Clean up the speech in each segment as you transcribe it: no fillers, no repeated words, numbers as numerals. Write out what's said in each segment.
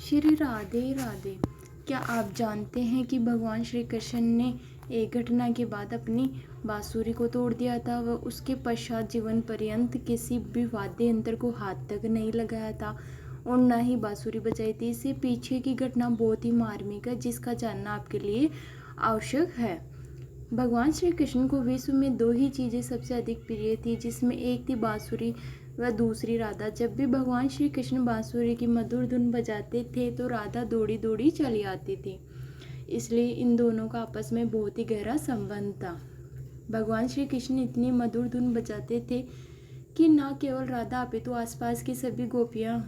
श्री राधे राधे। क्या आप जानते हैं कि भगवान श्री कृष्ण ने एक घटना के बाद अपनी बांसुरी को तोड़ दिया था। वह उसके पश्चात जीवन पर्यंत किसी भी वाद्य यंत्र को हाथ तक नहीं लगाया था और न ही बांसुरी बजाई थी। इससे पीछे की घटना बहुत ही मार्मिक है, जिसका जानना आपके लिए आवश्यक है। भगवान श्री कृष्ण को विश्व में दो ही चीज़ें सबसे अधिक प्रिय थी, जिसमें एक थी बांसुरी व दूसरी राधा। जब भी भगवान श्री कृष्ण बांसुरी की मधुर धुन बजाते थे तो राधा दौड़ी दौड़ी चली आती थी। इसलिए इन दोनों का आपस में बहुत ही गहरा संबंध था। भगवान श्री कृष्ण इतनी मधुर धुन बजाते थे कि न केवल राधा अपितु आसपास की सभी गोपियाँ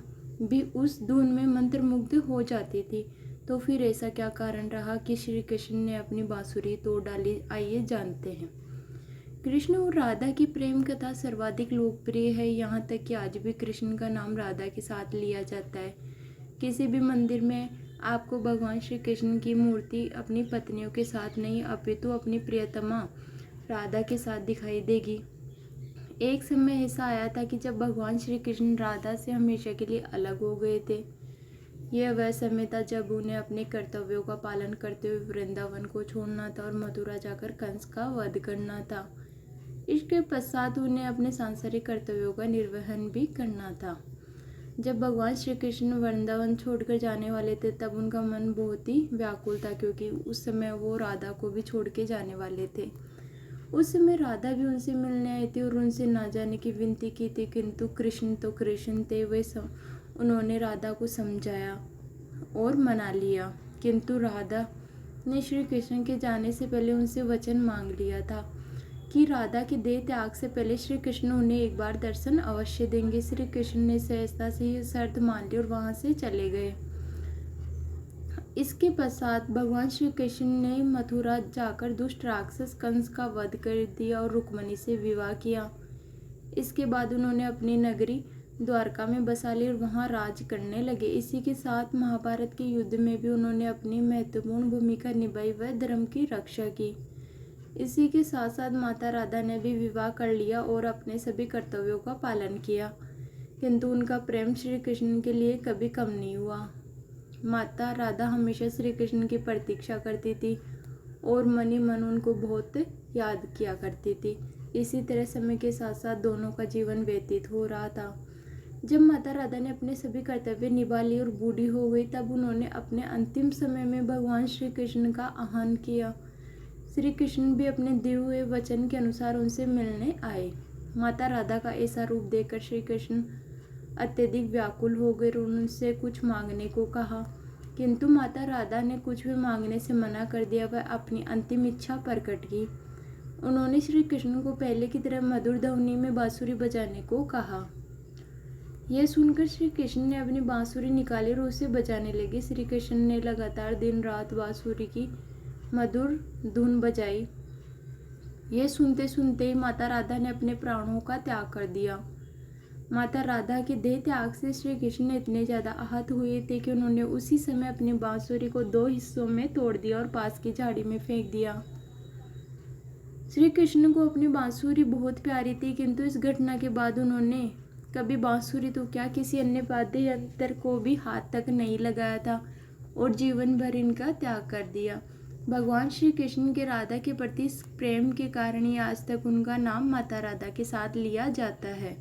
भी उस धुन में मंत्रमुग्ध हो जाती थी। तो फिर ऐसा क्या कारण रहा कि श्री कृष्ण ने अपनी बांसुरी तोड़ डाली? आइए जानते हैं। कृष्ण और राधा की प्रेम कथा सर्वाधिक लोकप्रिय है। यहाँ तक कि आज भी कृष्ण का नाम राधा के साथ लिया जाता है। किसी भी मंदिर में आपको भगवान श्री कृष्ण की मूर्ति अपनी पत्नियों के साथ नहीं अपितु अपनी प्रियतमा राधा के साथ दिखाई देगी। एक समय ऐसा आया था कि जब भगवान श्री कृष्ण राधा से हमेशा के लिए अलग हो गए थे। यह वह समय था जब उन्हें अपने कर्तव्यों का पालन करते हुए वृंदावन को छोड़ना था और मथुरा जाकर कंस का वध करना था। इसके पश्चात उन्हें अपने सांसारिक कर्तव्यों का निर्वहन भी करना था। जब भगवान श्री कृष्ण वृंदावन छोड़कर जाने वाले थे तब उनका मन बहुत ही व्याकुल था, क्योंकि उस समय वो राधा को भी छोड़ के जाने वाले थे। उस समय राधा भी उनसे मिलने आई थी और उनसे ना जाने की विनती की थी, किंतु कृष्ण तो कृष्ण थे। उन्होंने राधा को समझाया और मना लिया, किंतु राधा ने श्री कृष्ण के जाने से पहले उनसे वचन मांग लिया था कि राधा के देह त्याग से पहले श्री कृष्ण उन्हें एक बार दर्शन अवश्य देंगे। श्री कृष्ण ने सहजता से ही शर्त मान ली और वहां से चले गए। इसके पश्चात भगवान श्री कृष्ण ने मथुरा जाकर दुष्ट राक्षस कंस का वध कर दिया और रुक्मिणी से विवाह किया। इसके बाद उन्होंने अपनी नगरी द्वारका में बसा ली और वहां राज करने लगे। इसी के साथ महाभारत के युद्ध में भी उन्होंने अपनी महत्वपूर्ण भूमिका निभाई व धर्म की रक्षा की। इसी के साथ साथ माता राधा ने भी विवाह कर लिया और अपने सभी कर्तव्यों का पालन किया, किंतु उनका प्रेम श्री कृष्ण के लिए कभी कम नहीं हुआ। माता राधा हमेशा श्री कृष्ण की प्रतीक्षा करती थी और मन ही मन उनको बहुत याद किया करती थी। इसी तरह समय के साथ साथ दोनों का जीवन व्यतीत हो रहा था। जब माता राधा ने अपने सभी कर्तव्य निभा लिए और बूढ़ी हो गई, तब उन्होंने अपने अंतिम समय में भगवान श्री कृष्ण का आह्वान किया। श्री कृष्ण भी अपने दिए हुए वचन के अनुसार उनसे मिलने आए। माता राधा का ऐसा रूप देखकर श्री कृष्ण अत्यधिक व्याकुल हो गए और उनसे कुछ मांगने को कहा, किंतु माता राधा ने कुछ भी मांगने से मना कर दिया। वह अपनी अंतिम इच्छा प्रकट की। उन्होंने श्री कृष्ण को पहले की तरह मधुर ध्वनि में बांसुरी बजाने को कहा। यह सुनकर श्री कृष्ण ने अपनी बांसुरी निकाली और उसे बजाने लगे। श्री कृष्ण ने लगातार दिन रात बांसुरी की मधुर धुन बजाई। यह सुनते सुनते ही माता राधा ने अपने प्राणों का त्याग कर दिया। माता राधा के देह त्याग से श्री कृष्ण इतने ज्यादा आहत हुए थे कि उन्होंने उसी समय अपनी बांसुरी को दो हिस्सों में तोड़ दिया और पास की झाड़ी में फेंक दिया। श्री कृष्ण को अपनी बांसुरी बहुत प्यारी थी, किंतु इस घटना के बाद उन्होंने कभी बांसुरी तो क्या किसी अन्य वाद्य यंत्र को भी हाथ तक नहीं लगाया था और जीवन भर इनका त्याग कर दिया। भगवान श्री कृष्ण के राधा के प्रति प्रेम के कारण ही आज तक उनका नाम माता राधा के साथ लिया जाता है।